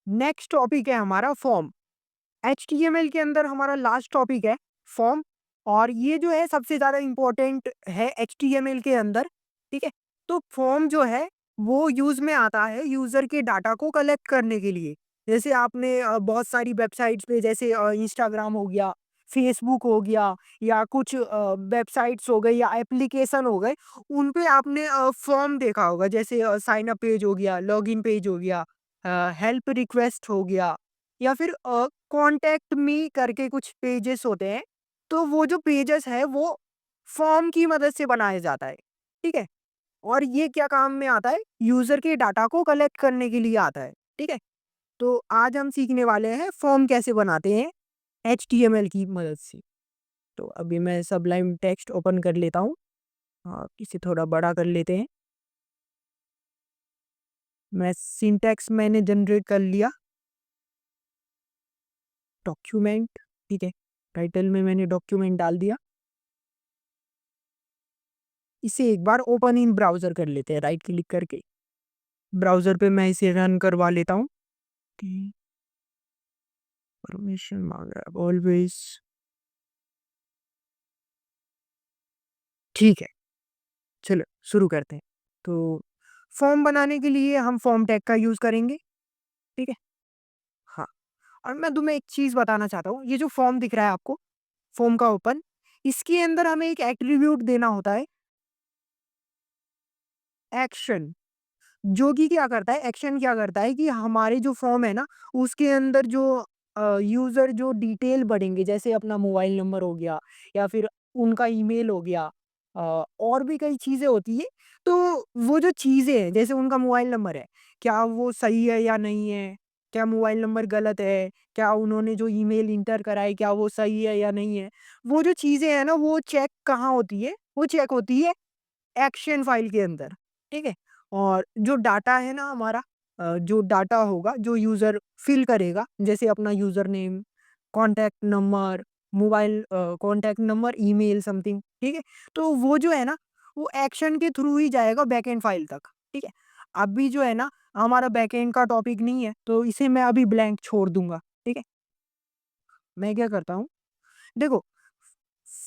Next topic है हमारा form. HTML के अंदर हमारा लास्ट टॉपिक है फॉर्म। और ये जो है सबसे ज़्यादा इम्पोर्टेंट है एचटीएमएल के अंदर। ठीक है। तो फॉर्म जो है वो यूज़ में आता है यूज़र के डाटा को कलेक्ट करने के लिए। जैसे आपने बहुत सारी वेबसाइट्स पे जैसे इंस्टाग्राम हो गया, फेसबुक हो गया, या कुछ वेबसाइट्स हो गए या एप्लीकेशन हो गए, उन पे आपने फॉर्म देखा होगा। जैसे साइन अप पेज हो गया, लॉगिन पेज हो गया, हेल्प रिक्वेस्ट हो गया, या फिर कॉन्टैक्ट मी करके कुछ पेजेस होते हैं। तो वो जो पेजेस है वो फॉर्म की मदद से बनाया जाता है। ठीक है। और ये क्या काम में आता है? यूज़र के डाटा को कलेक्ट करने के लिए आता है। ठीक है। तो आज हम सीखने वाले हैं फॉर्म कैसे बनाते हैं एचटीएमएल की मदद से। तो अभी मैं सबलाइन टेक्स्ट ओपन कर लेता हूँ। इसे थोड़ा बड़ा कर लेते हैं। मैं सिंटैक्स मैंने जनरेट कर लिया। डॉक्यूमेंट। ठीक है। टाइटल में मैंने डॉक्यूमेंट डाल दिया। इसे एक बार ओपन इन ब्राउज़र कर लेते हैं राइट क्लिक करके। ब्राउज़र पे मैं इसे रन करवा लेता हूँ। कि परमिशन माँग रहा है ऑलवेज़। ठीक है, चलो शुरू करते हैं। तो फॉर्म बनाने के लिए हम फॉर्म टैग का यूज़ करेंगे। ठीक है? हाँ। और मैं तुम्हें एक चीज़ बताना चाहता हूँ, ये जो फॉर्म दिख रहा है आपको, फॉर्म का ओपन, इसके अंदर हमें एक एट्रिब्यूट देना होता है, एक्शन। जो कि क्या करता है, एक्शन क्या करता है कि हमारे जो फॉर्म है ना, उसके अंदर जो यूज़र जो डिटेल भरेंगे, जैसे अपना मोबाइल नंबर हो गया या फिर उनका ईमेल हो गया, और भी कई चीज़ें होती हैं। तो वो जो चीज़ें हैं, जैसे उनका मोबाइल नंबर है, क्या वो सही है या नहीं है? क्या मोबाइल नंबर गलत है? क्या उन्होंने जो ईमेल इंटर करा है, क्या वो सही है या नहीं है? वो जो चीज़ें हैं ना, वो चेक कहाँ होती है? वो चेक होती है एक्शन फाइल के अंदर। ठीक है? और जो डाटा है ना हमारा, जो डाटा होगा जो यूज़र फ़िल करेगा, जैसे अपना user name, contact number, mobile contact number, email something. ठीक है? तो वो जो है ना, वो एक्शन के थ्रू ही जाएगा बैकएंड फाइल तक। ठीक है? अभी जो है ना, हमारा बैकएंड का टॉपिक नहीं है, तो इसे मैं अभी ब्लैंक छोड़ दूँगा। ठीक है? मैं क्या करता हूँ, देखो,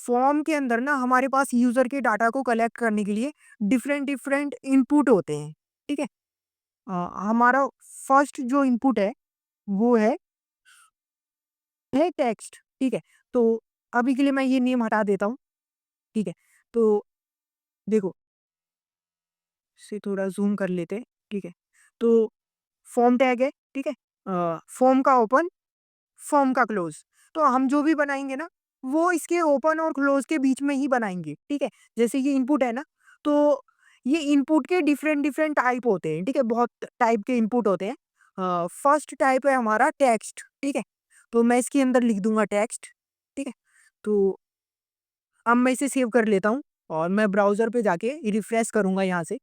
फॉर्म के अंदर ना हमारे पास यूज़र के डाटा को कलेक्ट करने के लिए डिफरेंट डिफरेंट इनपुट होते हैं। ठीक है? हमारा फर्स्ट जो इनपुट है वो है टेक्स्ट। ठीक है? तो अभी के लिए मैं ये नेम हटा देता हूँ। ठीक है? तो देखो, इसे थोड़ा ज़ूम कर लेते हैं। ठीक है? तो फॉर्म टैग है। ठीक है? फॉर्म का ओपन, फॉर्म का क्लोज़। तो हम जो भी बनाएँगे ना, वो इसके ओपन और क्लोज़ के बीच में ही बनाएँगे। ठीक है? जैसे ये इनपुट है ना, तो ये इनपुट के डिफरेंट डिफरेंट टाइप होते हैं। ठीक है? बहुत टाइप के इनपुट होते हैं। फर्स्ट टाइप है हमारा टेक्स्ट। ठीक है? तो मैं इसके अंदर लिख दूँगा टेक्स्ट। ठीक है? तो अब मैं इसे सेव कर लेता हूँ और मैं ब्राउज़र पे जाके रिफ्रेश करूँगा यहाँ से,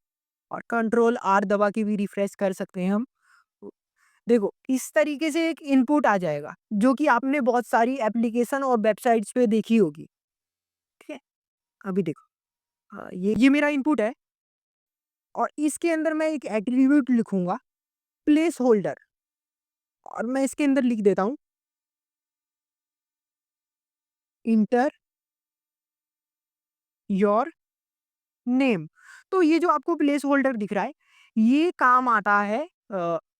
और कंट्रोल आर दबा के भी रिफ्रेश कर सकते हैं हम। तो देखो, इस तरीके से एक इनपुट आ जाएगा, जो कि आपने बहुत सारी एप्लीकेशन और वेबसाइट्स पे देखी होगी। ठीक है? अभी देखो, ये मेरा इनपुट है, और इसके अंदर मैं एक एट्रिब्यूट लिखूँगा, प्लेस होल्डर, और मैं इसके अंदर लिख देता हूँ, इंटर योर नेम। तो ये जो आपको प्लेस होल्डर दिख रहा है, ये काम आता है,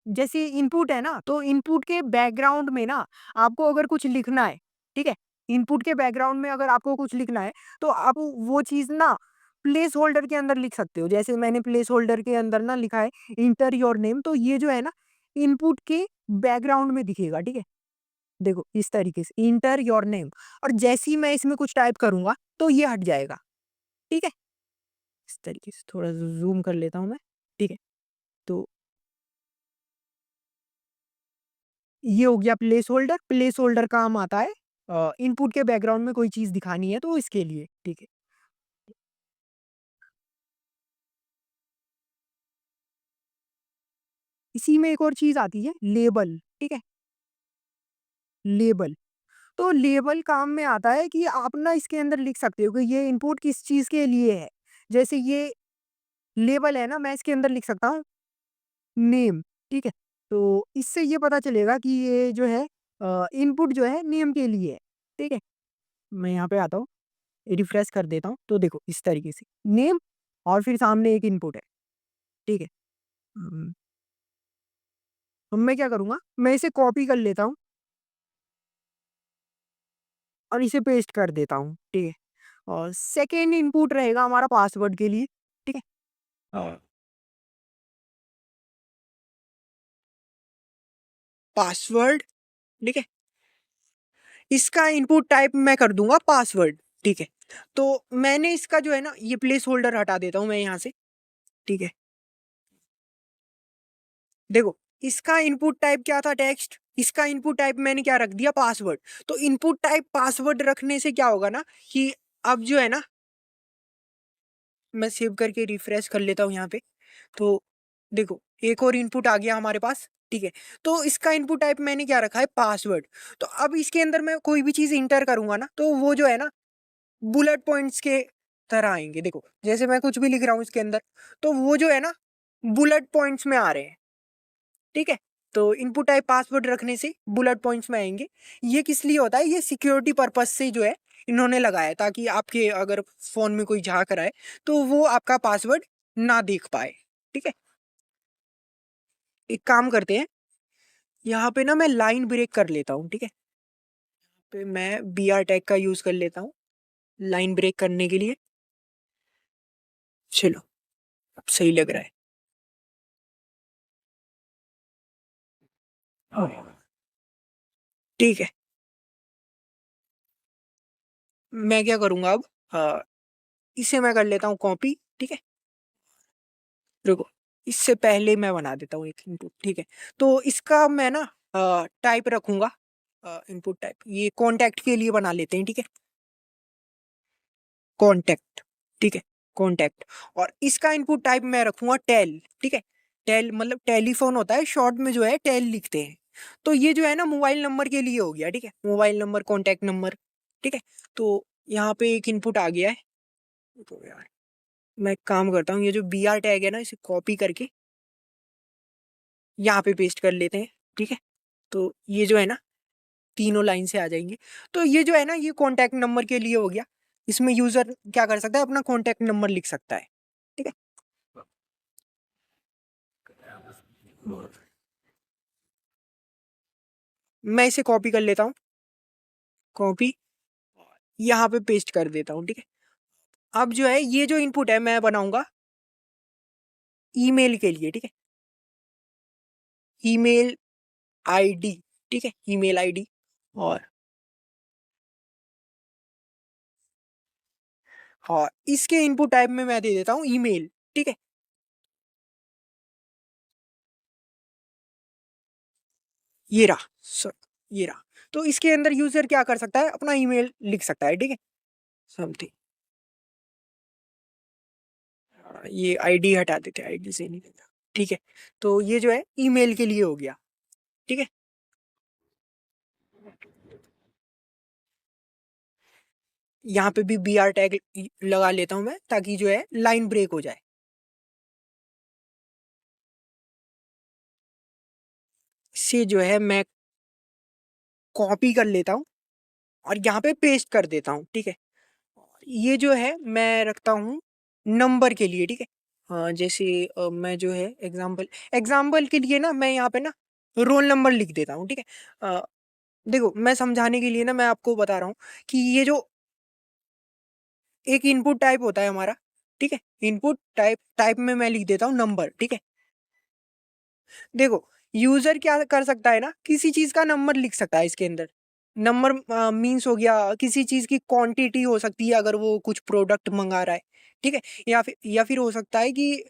जैसे इनपुट है ना, तो इनपुट के बैकग्राउंड में ना आपको अगर कुछ लिखना है, ठीक है? इनपुट के बैकग्राउंड में अगर आपको कुछ लिखना है, तो आप वो चीज़ ना प्लेस होल्डर के अंदर लिख सकते हो। जैसे मैंने प्लेस होल्डर के अंदर ना लिखा है इंटर योर नेम, तो ये जो है ना इनपुट के बैकग्राउंड में दिखेगा। ठीक है? देखो, इस तरीके से इंटर योर नेम, और जैसे ही मैं इसमें कुछ टाइप करूँगा, तो ये हट जाएगा। ठीक है? इस तरीके से थोड़ा ज़ूम कर लेता हूँ मैं। ठीक है? तो ये हो गया प्लेस होल्डर। प्लेस होल्डर काम आता है इनपुट के बैकग्राउंड में कोई चीज़ दिखानी है तो इसके लिए। ठीक है? इसी में एक और चीज़ आती है, लेबल। ठीक है? लेबल। तो लेबल काम में आता है कि आप ना इसके अंदर लिख सकते हो कि ये इनपुट किस चीज़ के लिए है। जैसे ये लेबल है ना, मैं इसके अंदर लिख सकता हूँ नेम। ठीक है? तो इससे ये पता चलेगा कि ये जो है इनपुट जो है नेम के लिए है, ठीक है? मैं यहाँ पे आता हूँ, रिफ्रेश कर देता हूँ, तो देखो इस तरीके से नेम और फिर सामने एक इनपुट है, ठीक है? हुँ, अब मैं क्या करूँगा, मैं इसे कॉपी कर लेता हूँ और इसे पेस्ट कर देता हूँ, ठीक है? और सेकंड इनपुट रहेगा हमारा पासवर्ड के लिए, ठीक है? हाँ। पासवर्ड, ठीक है? इसका इनपुट टाइप मैं कर दूँगा पासवर्ड, ठीक है? तो मैंने इसका जो है ना ये प्लेस होल्डर हटा देता हूँ मैं यहाँ से, ठीक है? देखो, इसका इनपुट टाइप क्या था टेक्स्ट, इसका इनपुट टाइप मैंने क्या रख दिया पासवर्ड। तो इनपुट टाइप पासवर्ड रखने से क्या होगा ना कि अब जो है ना मैं सेव करके रिफ्रेश कर लेता हूँ यहाँ पे। तो देखो एक और इनपुट आ गया हमारे पास, ठीक है? तो इसका इनपुट टाइप मैंने क्या रखा है पासवर्ड। तो अब इसके अंदर मैं कोई भी चीज़ एंटर करूँगा ना तो वो जो है ना बुलेट पॉइंट्स के तरह आएँगे। देखो, जैसे मैं कुछ भी लिख रहा हूँ इसके अंदर, तो वो जो है ना बुलेट पॉइंट्स में आ रहे हैं, ठीक है? तो इनपुट टाइप पासवर्ड रखने से बुलेट पॉइंट्स में आएँगे। ये किस लिए होता है? ये सिक्योरिटी पर्पज़ से जो है इन्होंने लगाया है ताकि आपके अगर फ़ोन में कोई झाँक रहा है, तो वो आपका पासवर्ड ना देख पाए, ठीक है? एक काम करते हैं, यहाँ पे ना मैं लाइन ब्रेक कर लेता हूँ, ठीक है? पे मैं बीआर टैग का यूज़ कर लेता हूँ, लाइन ब्रेक करने के लिए। चलो, अब सही लग रहा है। हाँ। ठीक है, मैं क्या करूँगा अब इसे मैं कर लेता हूँ कॉपी, ठीक है? रुको, इससे पहले मैं बना देता हूँ एक इनपुट, ठीक है? तो इसका मैं ना टाइप रखूँगा इनपुट टाइप ये कॉन्टैक्ट के लिए बना लेते हैं, ठीक है? कॉन्टैक्ट, ठीक है? कॉन्टैक्ट और इसका इनपुट टाइप मैं रखूँगा टेल, ठीक है? टेल मतलब टेलीफ़ोन होता है, शॉर्ट में जो है टेल लिखते हैं। तो ये जो है ना मोबाइल नंबर के लिए हो गया, ठीक है? मोबाइल नंबर, कॉन्टैक्ट नंबर, ठीक है? तो यहाँ पे एक इनपुट आ गया है। तो यार, मैं एक काम करता हूँ, ये जो बीआर टैग है ना, इसे कॉपी करके यहाँ पे पेस्ट कर लेते हैं, ठीक है? तो ये जो है ना, तीनों लाइन से आ जाएँगे। तो ये जो है ना, ये कॉन्टैक्ट नंबर के लिए हो गया। इसमें यूज़र क्या कर सकता है, अपना कॉन्टैक्ट नंबर लिख सकता है, ठीक है? मैं इसे कॉपी कर लेता हूँ, कॉपी, यहाँ पे पेस्ट कर देता हूँ, ठीक है? अब जो है, ये जो इनपुट है, मैं बनाऊँगा ईमेल के लिए, ठीक है? ईमेल आईडी, ठीक है? ईमेल आईडी और इसके इनपुट टाइप में मैं दे देता हूँ ईमेल, ठीक है? ये रहा, ये रहा। तो इसके अंदर यूज़र क्या कर सकता है, अपना ईमेल लिख सकता है, ठीक है? समथिंग ये आईडी हटा देते हैं, आईडी से नहीं देता, ठीक है? तो ये जो है ईमेल के लिए हो गया, ठीक है? यहाँ पे भी बीआर टैग लगा लेता हूँ मैं ताकि जो है लाइन ब्रेक हो जाए। इसे जो है मैं कॉपी कर लेता हूँ और यहाँ पे पेस्ट कर देता हूँ, ठीक है? ये जो है मैं रखता हूँ नंबर के लिए, ठीक है? जैसे मैं जो है एग्ज़ाम्पल के लिए ना मैं यहाँ पे ना रोल नंबर लिख देता हूँ, ठीक है? अ, देखो मैं समझाने के लिए ना मैं आपको बता रहा हूँ कि ये जो एक इनपुट टाइप होता है हमारा, ठीक है? इनपुट टाइप टाइप में मैं लिख देता हूँ नंबर, ठीक है? देखो, यूज़र क्या कर सकता है ना, किसी चीज़ का नंबर लिख सकता है इसके अंदर। नंबर मीन्स हो गया किसी चीज़ की क्वांटिटी हो सकती है अगर वो कुछ प्रोडक्ट मँगा रहा है, ठीक है? या फिर हो सकता है कि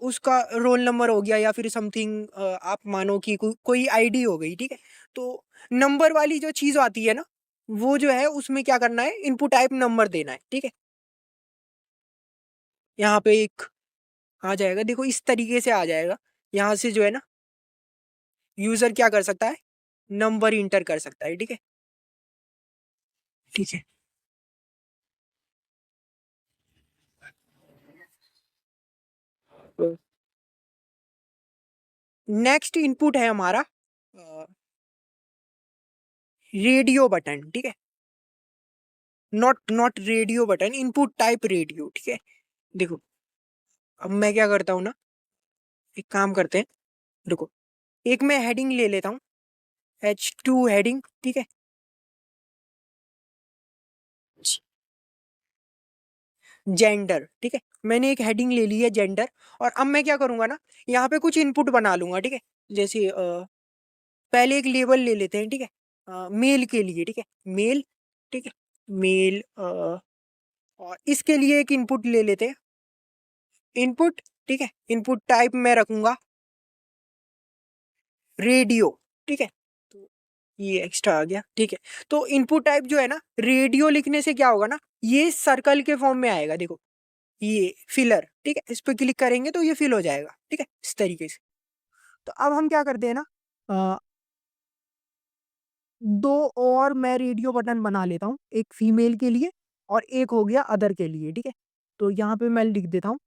उसका रोल नंबर हो गया या फिर समथिंग आप मानो कि कोई आईडी हो गई, ठीक है? तो नंबर वाली जो चीज़ आती है ना, वो जो है उसमें क्या करना है इनपुट टाइप नंबर देना है, ठीक है? यहाँ पे एक आ जाएगा, देखो इस तरीके से आ जाएगा। यहाँ से जो है ना यूज़र क्या कर सकता है, नंबर एंटर कर सकता है, ठीक है? ठीक है। नेक्स्ट इनपुट है हमारा रेडियो बटन, ठीक है? Not not radio button, input type radio, ठीक है? देखो, अब मैं क्या करता हूँ ना, एक काम करते हैं, रुको, एक मैं हेडिंग ले लेता हूँ, H2 हेडिंग, ठीक है? जेंडर, ठीक है? मैंने एक हेडिंग ले ली है जेंडर, और अब मैं क्या करूँगा ना, यहाँ पे कुछ इनपुट बना लूँगा, ठीक है? जैसे पहले एक लेबल ले लेते हैं, ठीक है? मेल के लिए, ठीक है? मेल, ठीक है? मेल, और इसके लिए एक इनपुट ले लेते हैं, इनपुट, ठीक है? इनपुट टाइप मैं रखूँगा रेडियो, ठीक है? तो ये एक्स्ट्रा आ गया, ठीक है? तो इनपुट टाइप जो है ना, रेडियो लिखने से क्या होगा ना, ये सर्कल के फॉर्म में आएगा, देखो, ये फिलर, ठीक है? इस पे क्लिक करेंगे तो ये फिल हो जाएगा, ठीक है? इस तरीके से। तो अब हम क्या करते हैं ना, अ, 2 और मैं रेडियो बटन बना लेता हूँ, एक फीमेल के लिए और एक हो गया अदर के लिए, ठीक है? तो यहाँ पे मैं लिख देता हूँ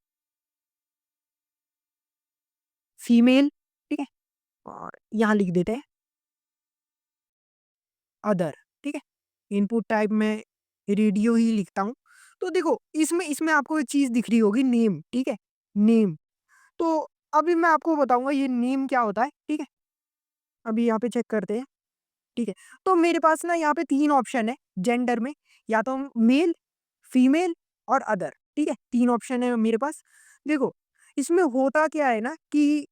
फीमेल, ठीक है? और यहाँ लिख देते हैं अदर, ठीक है? इनपुट टाइप में रेडियो ही लिखता हूँ। तो देखो, इसमें इसमें आपको एक चीज़ दिख रही होगी, नेम, ठीक है? नेम। तो अभी मैं आपको बताऊँगा ये नेम क्या होता है, ठीक है? अभी यहाँ पे चेक करते हैं, ठीक है? तो मेरे पास ना यहाँ पे 3 ऑप्शन है जेंडर में, या तो मेल, फीमेल और अदर, ठीक है? 3 ऑप्शन है मेरे पास। देखो, इसमें होता क्या है ना कि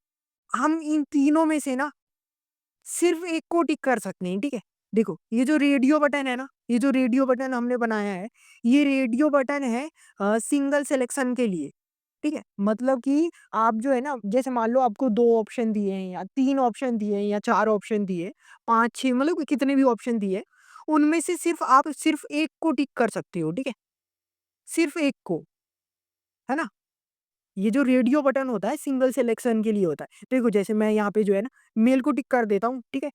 हम इन तीनों में से ना सिर्फ़ एक को टिक कर सकते हैं, ठीक है? देखो, ये जो रेडियो बटन है ना, ये जो रेडियो बटन हमने बनाया है, ये रेडियो बटन है सिंगल सिलेक्शन के लिए, ठीक है? मतलब कि आप जो है ना, जैसे मान लो आपको 2 ऑप्शन दिए हैं या 3 ऑप्शन दिए हैं या 4 ऑप्शन दिए, 5-6 मतलब कि कितने भी ऑप्शन दिए, उनमें से सिर्फ़ आप सिर्फ़ एक को टिक कर सकते हो, ठीक है? सिर्फ़ एक को, है ना? ये जो रेडियो बटन होता है सिंगल सिलेक्शन के लिए होता है। देखो, जैसे मैं यहाँ पे जो है ना मेल को टिक कर देता हूँ, ठीक है?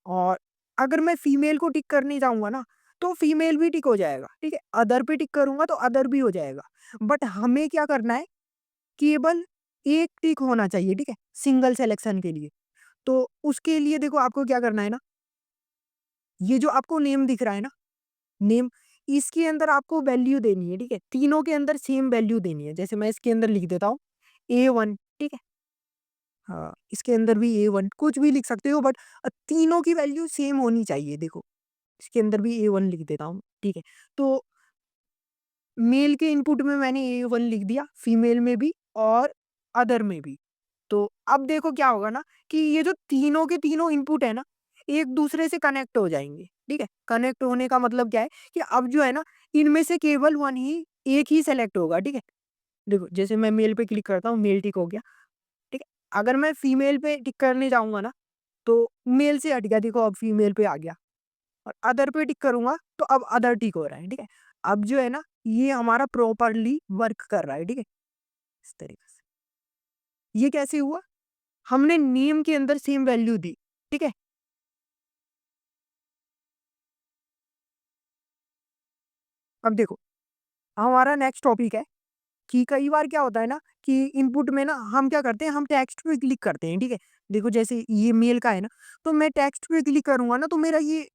और अगर मैं फीमेल को टिक करने जाऊँगा ना, तो फीमेल भी टिक हो जाएगा, ठीक है? अदर पे टिक करूँगा तो अदर भी हो जाएगा। बट हमें क्या करना है, केवल एक टिक होना चाहिए, ठीक है? सिंगल सिलेक्शन के लिए। तो उसके लिए देखो आपको क्या करना है ना, ये जो आपको नेम दिख रहा है ना, नेम, इसके अंदर आपको वैल्यू देनी है, ठीक है? तीनों के अंदर सेम वैल्यू देनी है। जैसे मैं इसके अंदर लिख देता हूँ A1, ठीक है? हाँ, इसके अंदर भी A1 कुछ भी लिख सकते हो, बट तीनों की वैल्यू सेम होनी चाहिए, देखो। इसके अंदर भी A1 लिख देता हूँ, ठीक है। तो मेल के इनपुट में मैंने A1 लिख दिया, फीमेल में भी और अदर में भी। तो अब देखो क्या होगा ना कि ये जो तीनों के तीनों इनपुट है ना, एक दूसरे से कनेक्ट हो जाएँगे, ठीक है? कनेक्ट होने का मतलब क्या है कि अब जो है ना, इनमें से केवल एक ही सेलेक्ट होगा, ठीक है? देखो, जैसे मैं मेल पे क्लिक करता हूँ, मेल टिक हो गया, ठीक है? अगर मैं फीमेल पे टिक करने जाऊँगा ना, तो मेल से हट गया, देखो अब फीमेल पे आ गया, और अदर पे टिक करूँगा तो अब अदर टिक हो रहा है, ठीक है? अब जो है ना, ये हमारा प्रॉपर्ली वर्क कर रहा है, ठीक है? इस तरीके से। ये कैसे हुआ? हमने नेम के अंदर सेम वैल्यू दी, ठीक है? अब देखो, हमारा नेक्स्ट टॉपिक है कि कई बार क्या होता है ना कि इनपुट में ना हम क्या करते हैं, हम टेक्स्ट पे क्लिक करते हैं, ठीक है? देखो, जैसे ये मेल का है ना, तो मैं टेक्स्ट पे क्लिक करूँगा ना, तो मेरा ये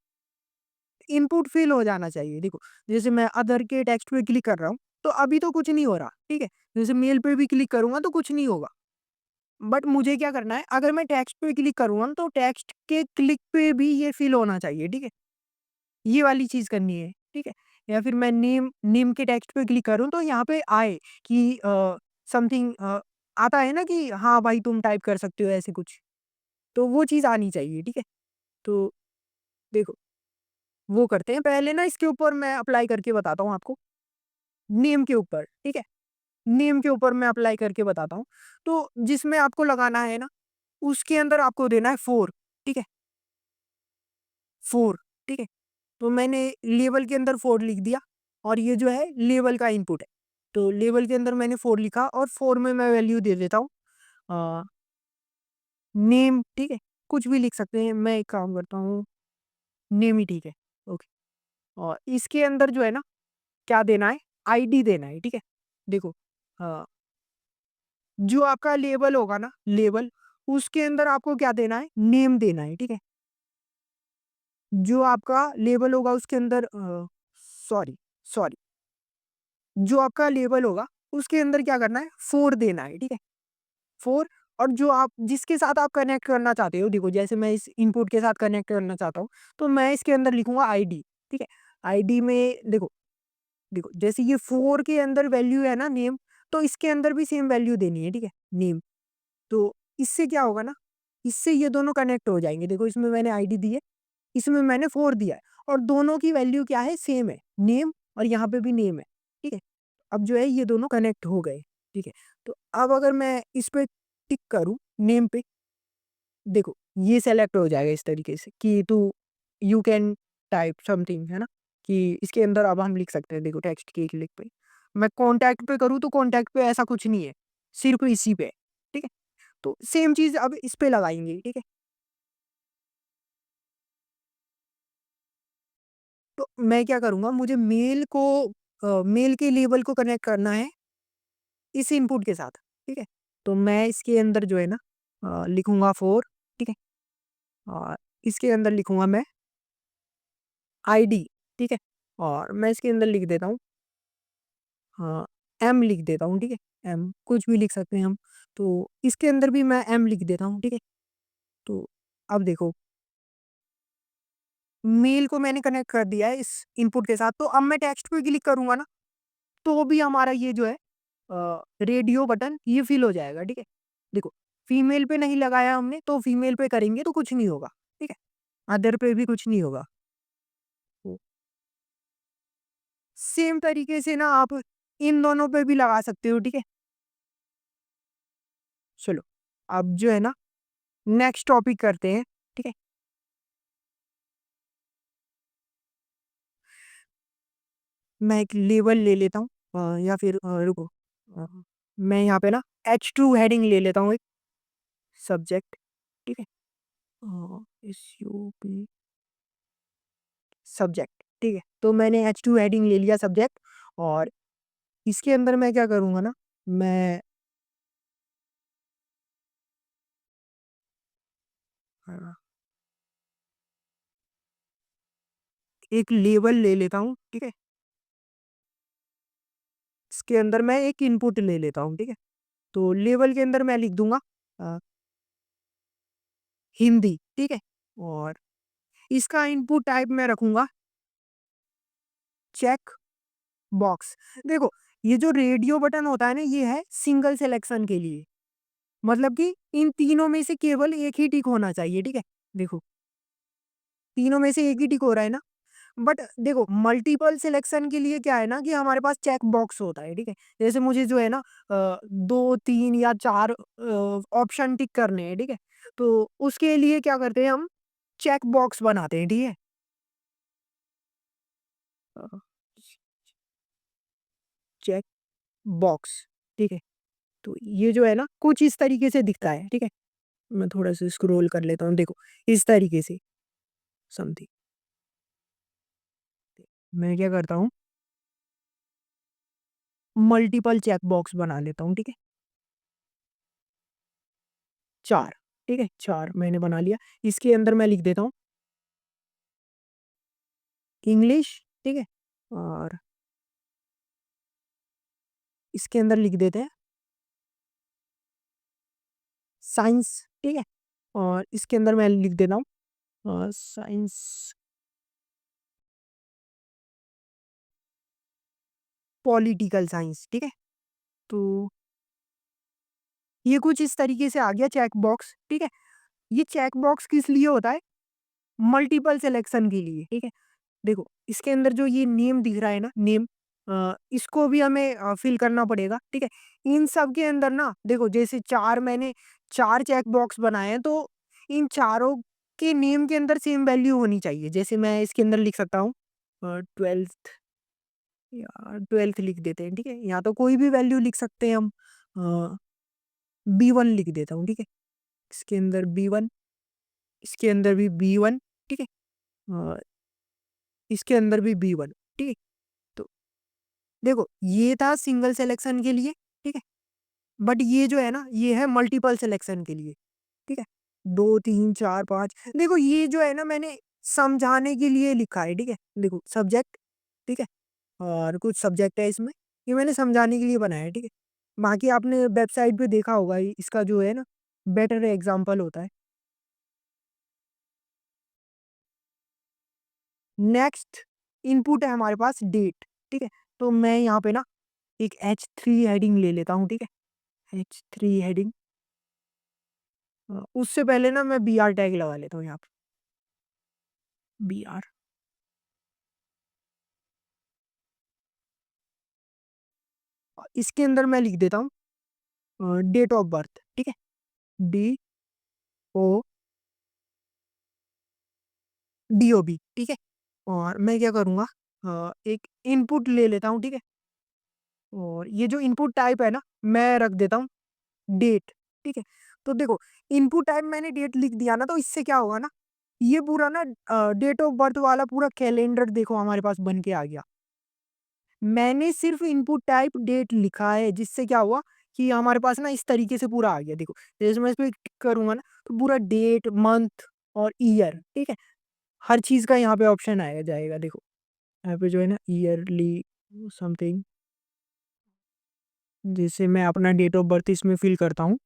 इनपुट फ़िल हो जाना चाहिए। देखो, जैसे मैं अदर के टेक्स्ट पे क्लिक कर रहा हूँ, तो अभी तो कुछ नहीं हो रहा, ठीक है? जैसे मेल पे भी क्लिक करूँगा तो कुछ नहीं होगा। बट मुझे क्या करना है, अगर मैं टेक्स्ट पे क्लिक करूँगा ना, तो टेक्स्ट के क्लिक पे भी ये फ़िल होना चाहिए, ठीक है? ये वाली चीज़ करनी है, ठीक है? या फिर मैं नेम नेम के टेक्स्ट पे क्लिक करूँ तो यहाँ पे आए कि समथिंग आता है ना कि हाँ भाई, तुम टाइप कर सकते हो, ऐसे कुछ। तो वो चीज़ आनी चाहिए, ठीक है? तो देखो, वो करते हैं। पहले ना इसके ऊपर मैं अप्लाई करके बताता हूँ आपको, नेम के ऊपर, ठीक है? नेम के ऊपर मैं अप्लाई करके बताता हूँ। तो जिसमें आपको लगाना है ना, उसके अंदर आपको देना है 4, ठीक है? 4, ठीक है? तो मैंने लेबल के अंदर 4 लिख दिया, और ये जो है लेबल का इनपुट है। तो लेबल के अंदर मैंने 4 लिखा, और 4 में मैं वैल्यू दे देता हूँ अ, नेम, ठीक है? कुछ भी लिख सकते हैं, मैं एक काम करता हूँ, नेम ही ठीक है, ओके। और इसके अंदर जो है ना, क्या देना है? आईडी देना है, ठीक है? देखो, अ, जो आपका लेबल होगा ना, लेबल, उसके अंदर आपको क्या देना है? नेम देना है, ठीक है? जो आपका लेबल होगा उसके अंदर सॉरी, सॉरी, जो आपका लेबल होगा उसके अंदर क्या करना है? 4 देना है, ठीक है? 4 और जो आप जिसके साथ आप कनेक्ट करना चाहते हो, देखो जैसे मैं इस इनपुट के साथ कनेक्ट करना चाहता हूँ, तो मैं इसके अंदर लिखूँगा आईडी, ठीक है? आईडी में देखो देखो जैसे ये 4 के अंदर वैल्यू है ना नेम, तो इसके अंदर भी सेम वैल्यू देनी है, ठीक है? नेम। तो इससे क्या होगा ना, इससे ये दोनों कनेक्ट हो जाएँगे। देखो इसमें मैंने आईडी दी है, इसमें मैंने 4 दिया है और दोनों की वैल्यू क्या है? सेम है, नेम और यहाँ पे भी नेम है, ठीक है? अब जो है ये दोनों कनेक्ट हो गए, ठीक है? तो अब अगर मैं इस पे टिक करूँ नेम पे, देखो ये सेलेक्ट हो जाएगा इस तरीके से कि तू यू कैन टाइप समथिंग, है ना? कि इसके अंदर अब हम लिख सकते हैं, देखो टेक्स्ट के क्लिक पे। मैं कॉन्टैक्ट पे करूँ तो कॉन्टैक्ट पे ऐसा कुछ नहीं है, सिर्फ़ इसी पे है, ठीक है? तो सेम चीज़ अब इस पे लगाएँगे, ठीक है? तो मैं क्या करूँगा, मुझे मेल के लेबल को कनेक्ट करना है इस इनपुट के साथ, ठीक है? तो मैं इसके अंदर जो है ना लिखूँगा 4, ठीक है? और इसके अंदर लिखूँगा मैं आईडी, ठीक है? और मैं इसके अंदर लिख देता हूँ एम लिख देता हूँ, ठीक है? एम कुछ भी लिख सकते हैं हम। तो इसके अंदर भी मैं एम लिख देता हूँ, ठीक है? तो अब देखो मेल को मैंने कनेक्ट कर दिया है इस इनपुट के साथ, तो अब मैं टेक्स्ट पे क्लिक करूँगा ना, तो भी हमारा ये जो है रेडियो बटन ये फ़िल हो जाएगा, ठीक है? देखो, फीमेल पे नहीं लगाया हमने, तो फीमेल पे करेंगे तो कुछ नहीं होगा, ठीक है? अदर पे भी कुछ नहीं होगा। तो सेम तरीके से ना आप इन दोनों पे भी लगा सकते हो, ठीक है? चलो, अब जो है ना नेक्स्ट टॉपिक करते हैं, ठीक है? मैं एक लेबल ले लेता हूँ या फिर रुको अ, मैं यहाँ पे ना H2 हेडिंग ले लेता हूँ एक सब्जेक्ट, ठीक है? SUB सब्जेक्ट, ठीक है? तो मैंने H2 हेडिंग ले लिया सब्जेक्ट और इसके अंदर मैं क्या करूँगा ना, मैं अ, एक लेबल ले लेता हूँ, ठीक है? इसके अंदर मैं एक इनपुट ले लेता हूँ, ठीक है? तो लेबल के अंदर मैं लिख दूँगा अ, हिंदी, ठीक है? और इसका इनपुट टाइप मैं रखूँगा चेक बॉक्स। देखो, ये जो रेडियो बटन होता है ना, ये है सिंगल सिलेक्शन के लिए। मतलब कि इन तीनों में से केवल एक ही टिक होना चाहिए, ठीक है? देखो, तीनों में से एक ही टिक हो रहा है ना? बट देखो मल्टीपल सिलेक्शन के लिए क्या है ना कि हमारे पास चेक बॉक्स होता है, ठीक है? जैसे मुझे जो है ना 2, 3 या 4 ऑप्शन टिक करने हैं, ठीक है? तो उसके लिए क्या करते हैं हम चेक बॉक्स बनाते हैं, ठीक है? अ, चेक बॉक्स, ठीक है? तो ये जो है ना कुछ इस तरीके से दिखता है, ठीक है? मैं थोड़ा-सा स्क्रॉल कर लेता हूँ, देखो इस तरीके से समथिंग। मैं क्या करता हूँ मल्टीपल चेक बॉक्स बना लेता हूँ, ठीक है? 4 ठीक है? 4 मैंने बना लिया। इसके अंदर मैं लिख देता हूँ इंग्लिश, ठीक है? और इसके अंदर लिख देते हैं साइंस, ठीक है? और इसके अंदर मैं लिख देता हूँ साइंस पॉलिटिकल साइंस, ठीक है? तो ये कुछ इस तरीके से आ गया चेक बॉक्स, ठीक है? ये चेक बॉक्स किस लिए होता है? मल्टीपल सिलेक्शन के लिए, ठीक है? देखो, इसके अंदर जो ये नेम दिख रहा है ना, नेम इसको भी हमें फ़िल करना पड़ेगा, ठीक है? इन सब के अंदर ना देखो जैसे 4 मैंने 4 चेक बॉक्स बनाए हैं, तो इन चारों के नेम के अंदर सेम वैल्यू होनी चाहिए। जैसे मैं इसके अंदर लिख सकता हूँ 12th या 12th लिख देते हैं, ठीक है? या तो कोई भी वैल्यू लिख सकते हैं हम अ, B1 लिख देता हूँ, ठीक है? इसके अंदर B1, इसके अंदर भी B1, ठीक है? अ, इसके अंदर भी B1, ठीक है? तो देखो, ये था सिंगल सिलेक्शन के लिए, ठीक है? बट ये जो है ना, ये है मल्टीपल सिलेक्शन के लिए, ठीक है? 2, 3, 4, 5 देखो ये जो है ना मैंने समझाने के लिए लिखा है, ठीक है? देखो सब्जेक्ट, ठीक है? और कुछ सब्जेक्ट है इसमें, ये मैंने समझाने के लिए बनाया है, ठीक है? बाकी आपने वेबसाइट पे देखा होगा इसका जो है ना बेटर एग्ज़ाम्पल होता है। नेक्स्ट इनपुट है हमारे पास डेट, ठीक है? तो मैं यहाँ पे ना एक H3 हेडिंग ले लेता हूँ, ठीक है? H3 हेडिंग उससे पहले ना मैं बीआर टैग लगा लेता हूँ यहाँ पे, बीआर इसके अंदर मैं लिख देता हूँ डेट ऑफ बर्थ, ठीक है? DOB, ठीक है? और मैं क्या करूँगा एक इनपुट ले लेता हूँ, ठीक है? और ये जो इनपुट टाइप है ना, मैं रख देता हूँ डेट, ठीक है? तो देखो इनपुट टाइप मैंने डेट लिख दिया ना, तो इससे क्या होगा ना, ये पूरा ना डेट ऑफ बर्थ वाला पूरा कैलेंडर देखो हमारे पास बन के आ गया। मैंने सिर्फ़ इनपुट टाइप डेट लिखा है, जिससे क्या हुआ कि हमारे पास ना इस तरीके से पूरा आ गया देखो। जैसे मैं इसपे टिक करूँगा ना, तो पूरा डेट, मंथ और ईयर, ठीक है? हर चीज़ का यहाँ पे ऑप्शन आएगा जाएगा देखो। यहाँ पे जो है ना ईयरली समथिंग जैसे मैं अपना डेट ऑफ बर्थ इसमें फ़िल करता हूँ।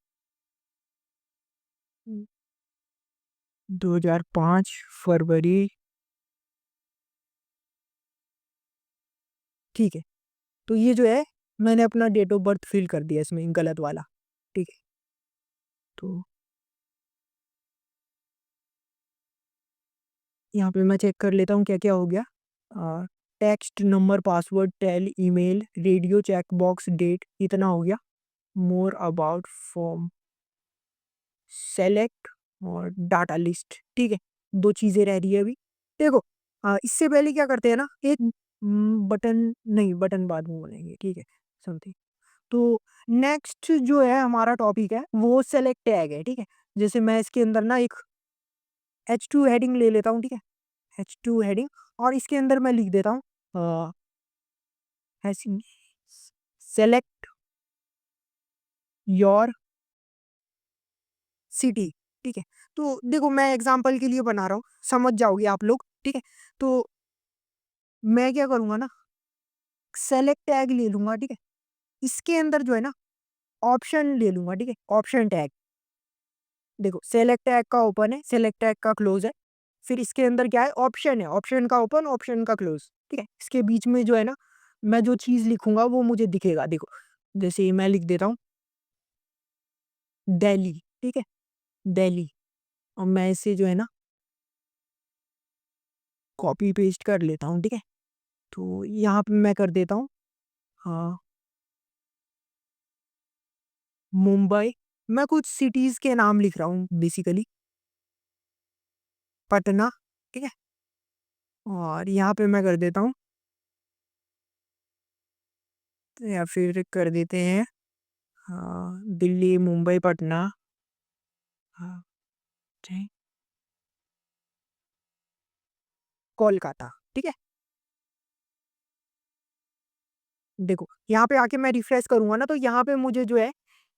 2005 फरवरी, ठीक है। तो ये जो है मैंने अपना डेट ऑफ बर्थ फ़िल कर दिया इसमें गलत वाला, ठीक है। तो यहाँ पे मैं चेक कर लेता हूँ क्या-क्या हो गया। Text, number, password, tel, email, radio, check box, date इतना हो गया। मोर अबाउट फॉर्म, सेलेक्ट और डाटा लिस्ट, ठीक है। 2 चीज़ें रह रही है अभी। देखो इससे पहले क्या करते हैं ना एक बटन नहीं बटन बाद में बोलेंगे, ठीक है, समथिंग। तो नेक्स्ट जो है हमारा टॉपिक है वो सेलेक्ट टैग है, ठीक है। जैसे मैं इसके अंदर ना एक H2 हेडिंग ले लेता हूँ, ठीक है। H2 हेडिंग और इसके अंदर मैं लिख देता हूँ अ, ऐसी सेलेक्ट योर सिटी, ठीक है। तो देखो मैं एग्ज़ाम्पल के लिए बना रहा हूँ, समझ जाओगे आप लोग, ठीक है। तो मैं क्या करूँगा ना सेलेक्ट टैग ले लूँगा, ठीक है। इसके अंदर जो है ना ऑप्शन ले लूँगा, ठीक है। ऑप्शन टैग देखो सेलेक्ट टैग का ओपन है, सेलेक्ट टैग का क्लोज़ है। फिर इसके अंदर क्या है ऑप्शन है, ऑप्शन का ओपन, ऑप्शन का क्लोज़, ठीक है। इसके बीच में जो है ना मैं जो चीज़ लिखूँगा वो मुझे दिखेगा देखो। जैसे मैं लिख देता हूँ दिल्ली, ठीक है, दिल्ली और मैं इसे जो है ना कॉपी पेस्ट कर लेता हूँ, ठीक है। तो यहाँ पे मैं कर देता हूँ हाँ, मुंबई मैं कुछ सिटीज़ के नाम लिख रहा हूँ बेसिकली, पटना, ठीक है। और यहाँ पे मैं कर देता हूँ या फिर कर देते हैं दिल्ली, मुंबई, पटना हाँ, ठीक, कोलकाता, ठीक है। देखो, यहाँ पे आके मैं रिफ्रेश करूँगा ना तो यहाँ पे मुझे जो है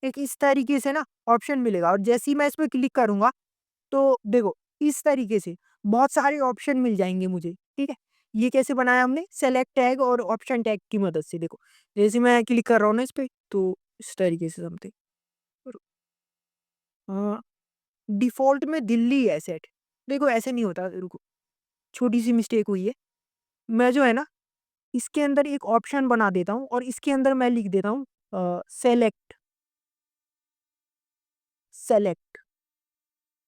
एक इस तरीके से ना ऑप्शन मिलेगा और जैसे ही मैं इस पे क्लिक करूँगा तो देखो इस तरीके से बहुत सारे ऑप्शन मिल जाएँगे मुझे, ठीक है। ये कैसे बनाया हमने सेलेक्ट टैग और ऑप्शन टैग की मदद से देखो। जैसे मैं क्लिक कर रहा हूँ ना इस पे तो इस तरीके से समथिंग और डिफ़ॉल्ट में दिल्ली है सेट। देखो ऐसे नहीं होता रुको, छोटी-सी मिस्टेक हुई है। मैं जो है ना इसके अंदर एक ऑप्शन बना देता हूँ और इसके अंदर मैं लिख देता हूँ सेलेक्ट, सेलेक्ट,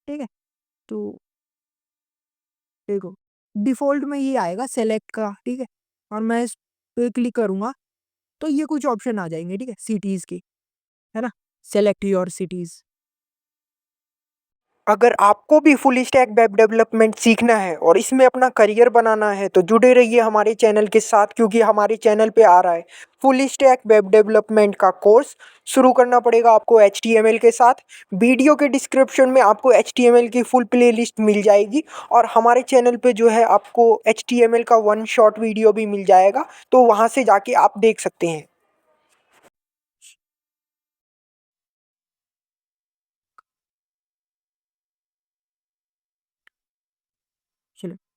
ठीक है? तो देखो डिफ़ॉल्ट में ये आएगा सेलेक्ट का, ठीक है? और मैं इस पे क्लिक करूँगा तो ये कुछ ऑप्शन आ जाएँगे, ठीक है? सिटीज़ के, है ना? Select your cities. अगर आपको भी फुल स्टैक वेब डेवलपमेंट सीखना है और इसमें अपना करियर बनाना है तो जुड़े रहिए हमारे चैनल के साथ क्योंकि हमारे चैनल पे आ रहा है फुल स्टैक वेब डेवलपमेंट का कोर्स शुरू करना पड़ेगा आपको HTML के साथ। वीडियो के डिस्क्रिप्शन में आपको HTML की फुल प्लेलिस्ट मिल जाएगी और हमारे चैनल पे जो है आपको HTML का वन शॉट वीडियो भी मिल जाएगा, तो वहाँ से जाके आप देख सकते हैं।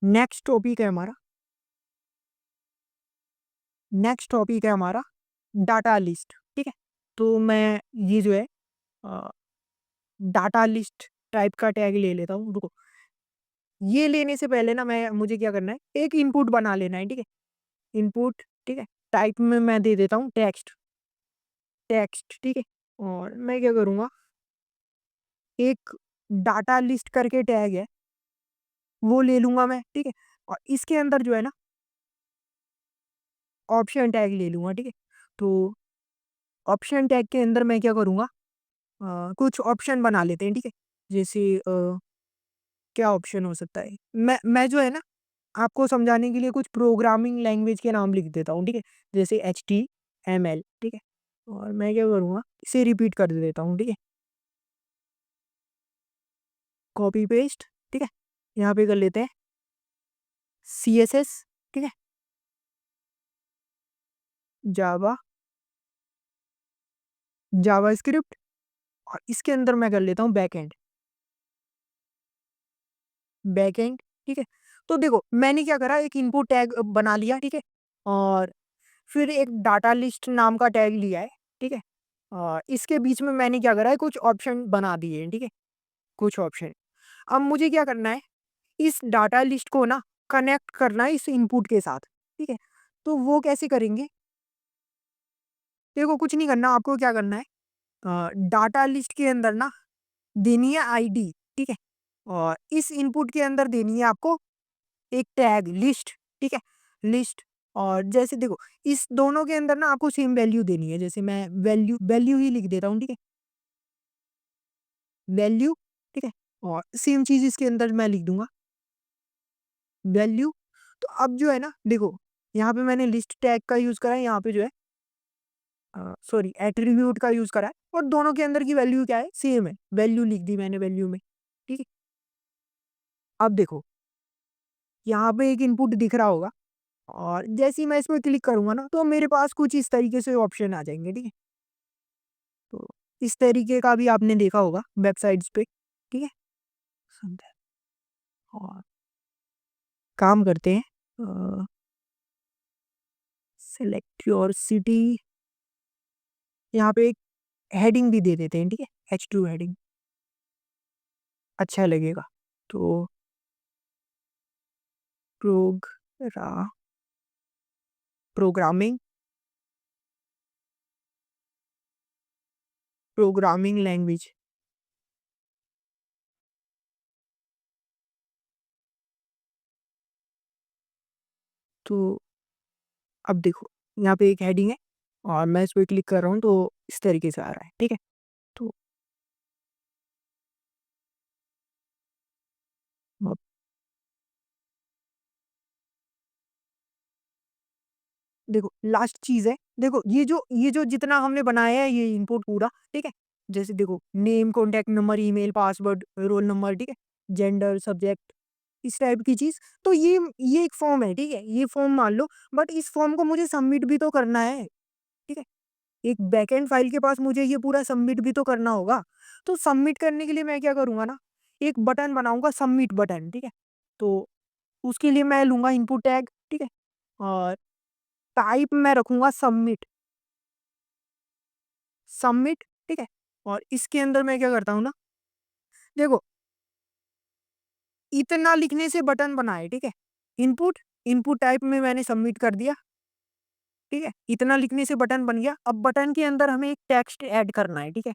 नेक्स्ट टॉपिक है हमारा नेक्स्ट टॉपिक है हमारा डाटा लिस्ट, ठीक है? तो मैं ये जो है अ, डाटा लिस्ट टाइप का टैग ले लेता हूँ, रुको। ये लेने से पहले ना मैं मुझे क्या करना है, एक इनपुट बना लेना है, ठीक है? इनपुट, ठीक है? टाइप में मैं दे देता हूँ टेक्स्ट, टेक्स्ट, ठीक है? और मैं क्या करूँगा, एक डाटा लिस्ट करके टैग है, वो ले लूँगा मैं, ठीक है? और इसके अंदर जो है ना ऑप्शन टैग ले लूँगा, ठीक है? तो ऑप्शन टैग के अंदर मैं क्या करूँगा, कुछ ऑप्शन बना लेते हैं, ठीक है? जैसे क्या ऑप्शन हो सकता है? मैं जो है ना आपको समझाने के लिए कुछ प्रोग्रामिंग लैंग्वेज के नाम लिख देता हूँ, ठीक है? जैसे एचटीएमएल, ठीक है? और मैं क्या करूँगा, इसे रिपीट कर देता हूँ, ठीक है? कॉपी पेस्ट, ठीक है? यहाँ पे कर लेते हैं सीएसएस, ठीक है? जावा, जावास्क्रिप्ट, और इसके अंदर मैं कर लेता हूँ बैकएंड, बैकएंड, ठीक है? तो देखो मैंने क्या करा, एक इनपुट टैग बना लिया, ठीक है? और फिर एक डाटा लिस्ट नाम का टैग लिया है, ठीक है? इसके बीच में मैंने क्या करा है, कुछ ऑप्शन बना दिए हैं, ठीक है? कुछ ऑप्शन। अब मुझे क्या करना है, इस डाटा लिस्ट को ना कनेक्ट करना है इस इनपुट के साथ, ठीक है? तो वो कैसे करेंगे? देखो कुछ नहीं करना, आपको क्या करना है, डाटा लिस्ट के अंदर ना देनी है आईडी, ठीक है? और इस इनपुट के अंदर देनी है आपको एक टैग लिस्ट, ठीक है? लिस्ट, और जैसे देखो इस दोनों के अंदर ना आपको सेम वैल्यू देनी है, जैसे मैं वैल्यू वैल्यू ही लिख देता हूँ, ठीक है? वैल्यू, ठीक है? और सेम चीज़ इसके अंदर मैं लिख दूँगा, वैल्यू। तो अब जो है ना देखो, यहाँ पे मैंने लिस्ट टैग का यूज़ करा है, यहाँ पे जो है सॉरी एट्रीब्यूट का यूज़ करा है, और दोनों के अंदर की वैल्यू क्या है, सेम है। वैल्यू लिख दी मैंने वैल्यू में, ठीक है? अब देखो, यहाँ पे एक इनपुट दिख रहा होगा, और जैसे ही मैं इसमें क्लिक करूँगा ना, तो मेरे पास कुछ इस तरीके से ऑप्शन आ जाएँगे, ठीक है? तो इस तरीके का भी आपने देखा होगा वेबसाइट्स पे, ठीक है? समझा। और काम करते हैं, सेलेक्ट योर सिटी, यहाँ पे एक हेडिंग भी दे देते हैं, ठीक है? H2 हेडिंग, अच्छा लगेगा। तो प्रोग्रा प्रोग्रामिंग प्रोग्रामिंग लैंग्वेज, तो अब देखो यहाँ पे एक हेडिंग है, और मैं इस पे क्लिक कर रहा हूँ तो इस तरीके से आ रहा है, ठीक है? तो अब देखो लास्ट चीज़ है, देखो ये जो जितना हमने बनाया है ये इनपुट पूरा, ठीक है? जैसे देखो name, contact number, email, password, roll number, ठीक है? जेंडर, सब्जेक्ट, इस टाइप की चीज़। तो ये एक फॉर्म है, ठीक है? ये फॉर्म मान लो, बट इस फॉर्म को मुझे सबमिट भी तो करना है, ठीक है? एक बैकएंड फाइल के पास मुझे ये पूरा सबमिट भी तो करना होगा। तो सबमिट करने के लिए मैं क्या करूँगा ना, एक बटन बनाऊँगा, सबमिट बटन, ठीक है? तो उसके लिए मैं लूँगा इनपुट टैग, ठीक है? और टाइप मैं रखूँगा सबमिट, सबमिट, ठीक है? और इसके अंदर मैं क्या करता हूँ ना, देखो इतना लिखने से बटन बना है, ठीक है? इनपुट, इनपुट टाइप में मैंने सबमिट कर दिया, ठीक है? इतना लिखने से बटन बन गया। अब बटन के अंदर हमें एक टेक्स्ट ऐड करना है, ठीक है?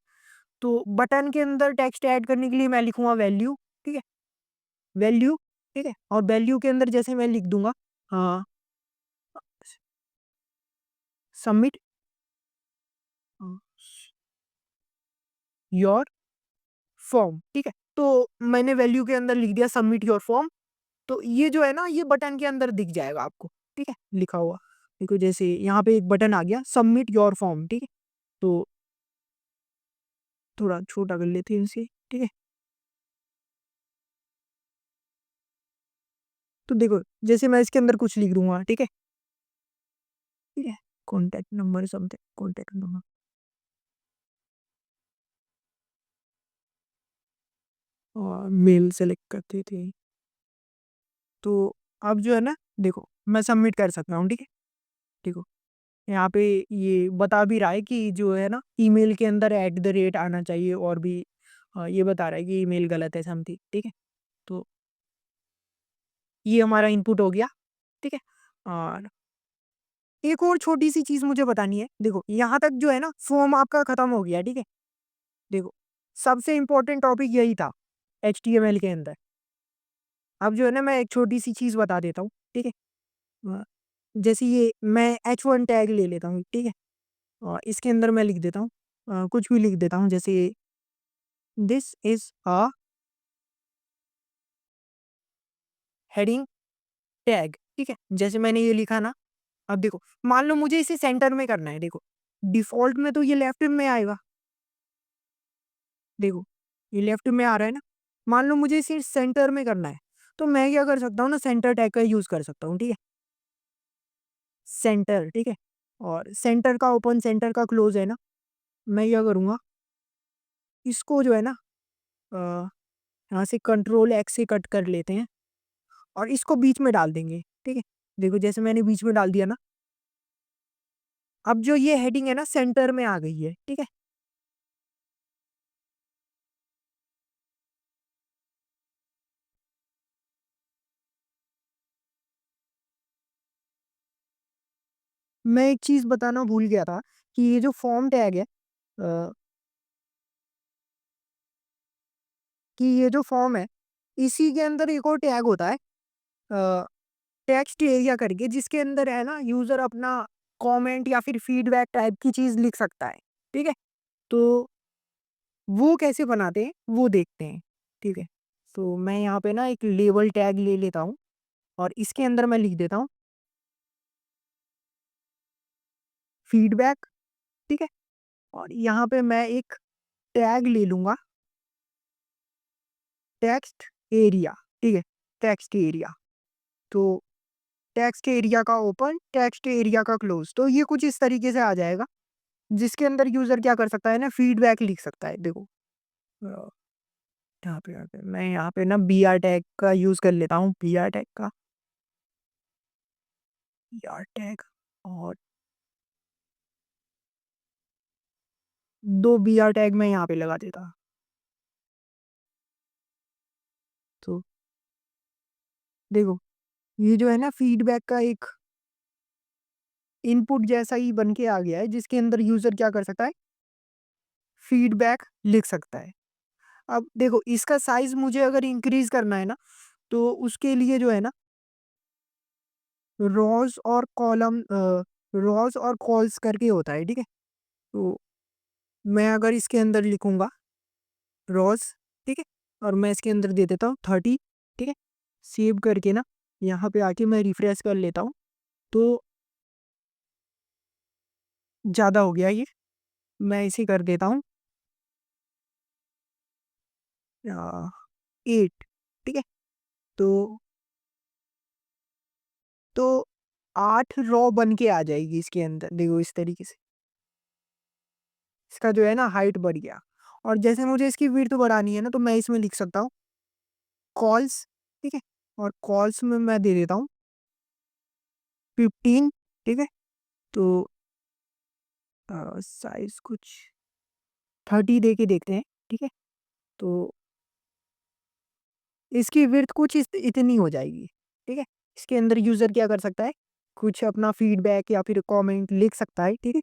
तो बटन के अंदर टेक्स्ट ऐड करने के लिए मैं लिखूँगा वैल्यू, ठीक है? वैल्यू, ठीक है? और वैल्यू के अंदर जैसे मैं लिख दूँगा अ, सबमिट अ, योर फॉर्म, ठीक है? तो मैंने वैल्यू के अंदर लिख दिया सबमिट योर फॉर्म। तो ये जो है ना ये बटन के अंदर दिख जाएगा आपको, ठीक है? लिखा हुआ। देखो जैसे यहाँ पे एक बटन आ गया सबमिट योर फॉर्म, ठीक है? तो थोड़ा छोटा कर लेते हैं इसे, ठीक है? तो देखो जैसे मैं इसके अंदर कुछ लिख दूँगा, ठीक है? ठीक है? Contact number something, contact number, और मेल सेलेक्ट करते थे। तो अब जो है ना, देखो मैं सबमिट कर सकता हूँ, ठीक है? देखो, यहाँ पे ये बता भी रहा है कि जो है ना ईमेल के अंदर आना चाहिए, और भी ये बता रहा है कि ईमेल गलत है समथिंग, ठीक है? तो ये हमारा इनपुट हो गया, ठीक है? और एक और छोटी-सी चीज़ मुझे बतानी है, देखो यहाँ तक जो है ना फॉर्म आपका खत्म हो गया, ठीक है? देखो, सबसे इम्पोर्टेंट टॉपिक यही था एचटीएमएल के अंदर। अब जो है ना मैं एक छोटी-सी चीज़ बता देता हूँ, ठीक है? अ, जैसे ये मैं H1 टैग ले लेता हूँ, ठीक है? इसके अंदर मैं लिख देता हूँ, कुछ भी लिख देता हूँ, जैसे this is a heading tag, ठीक है? जैसे मैंने ये लिखा ना, अब देखो मान लो मुझे इसे सेंटर में करना है, देखो डिफ़ॉल्ट में तो ये लेफ्ट में आएगा, देखो ये लेफ्ट में आ रहा है ना, मान लो मुझे इसे सेंटर में करना है, तो मैं क्या कर सकता हूँ ना, सेंटर टैग का यूज़ कर सकता हूँ, ठीक है? सेंटर, ठीक है? और सेंटर का ओपन, सेंटर का क्लोज़ है ना, मैं क्या करूँगा, इसको जो है ना अ, यहाँ से कंट्रोल एक्स से कट कर लेते हैं और इसको बीच में डाल देंगे, ठीक है? देखो जैसे मैंने बीच में डाल दिया ना, अब जो ये हेडिंग है ना सेंटर में आ गई है, ठीक है? मैं एक चीज़ बताना भूल गया था कि ये जो फॉर्म टैग है, कि ये जो फॉर्म है, इसी के अंदर एक और टैग होता है, टेक्स्ट एरिया करके, जिसके अंदर है ना यूज़र अपना कमेंट या फिर फीडबैक टाइप की चीज़ लिख सकता है, ठीक है? तो वो कैसे बनाते हैं, वो देखते हैं, ठीक है? तो मैं यहाँ पे ना एक लेबल टैग ले लेता हूँ और इसके अंदर मैं लिख देता हूँ फीडबैक, ठीक है? और यहाँ पे मैं एक टैग ले लूँगा टेक्स्ट एरिया, ठीक है? टेक्स्ट एरिया, तो टेक्स्ट एरिया का ओपन, टेक्स्ट एरिया का क्लोज़, तो ये कुछ इस तरीके से आ जाएगा, जिसके अंदर यूज़र क्या कर सकता है ना, फीडबैक लिख सकता है, देखो। अ, यहाँ पे मैं यहाँ पे ना बीआर टैग का यूज़ कर लेता हूँ, बीआर टैग का, बीआर टैग, और 2 बीआर टैग मैं यहाँ पे लगा देता। तो देखो, ये जो है ना फीडबैक का एक इनपुट जैसा ही बन के आ गया है, जिसके अंदर यूज़र क्या कर सकता है, फीडबैक लिख सकता है। अब देखो इसका साइज़ मुझे अगर इंक्रीज़ करना है ना, तो उसके लिए जो है ना रॉज़ और कॉल्स करके होता है, ठीक है? तो मैं अगर इसके अंदर लिखूँगा रॉज़, ठीक है? और मैं इसके अंदर दे देता हूँ 30, ठीक है? सेव करके ना यहाँ पे आके मैं रिफ्रेश कर लेता हूँ, तो ज़्यादा हो गया ये, मैं इसे कर देता हूँ 8, ठीक है? तो तो 8 रॉ बन के आ जाएगी इसके अंदर, देखो इस तरीके से। इसका जो है ना हाइट बढ़ गया, और जैसे मुझे इसकी विड्थ बढ़ानी है ना, तो मैं इसमें लिख सकता हूँ कॉल्स, ठीक है? और कॉल्स में मैं दे देता हूँ 15, ठीक है? तो साइज़ कुछ 30 दे के देखते हैं, ठीक है? तो इसकी विड्थ कुछ इस इतनी हो जाएगी, ठीक है? इसके अंदर यूज़र क्या कर सकता है, कुछ अपना फीडबैक या फिर कमेंट लिख सकता है, ठीक है?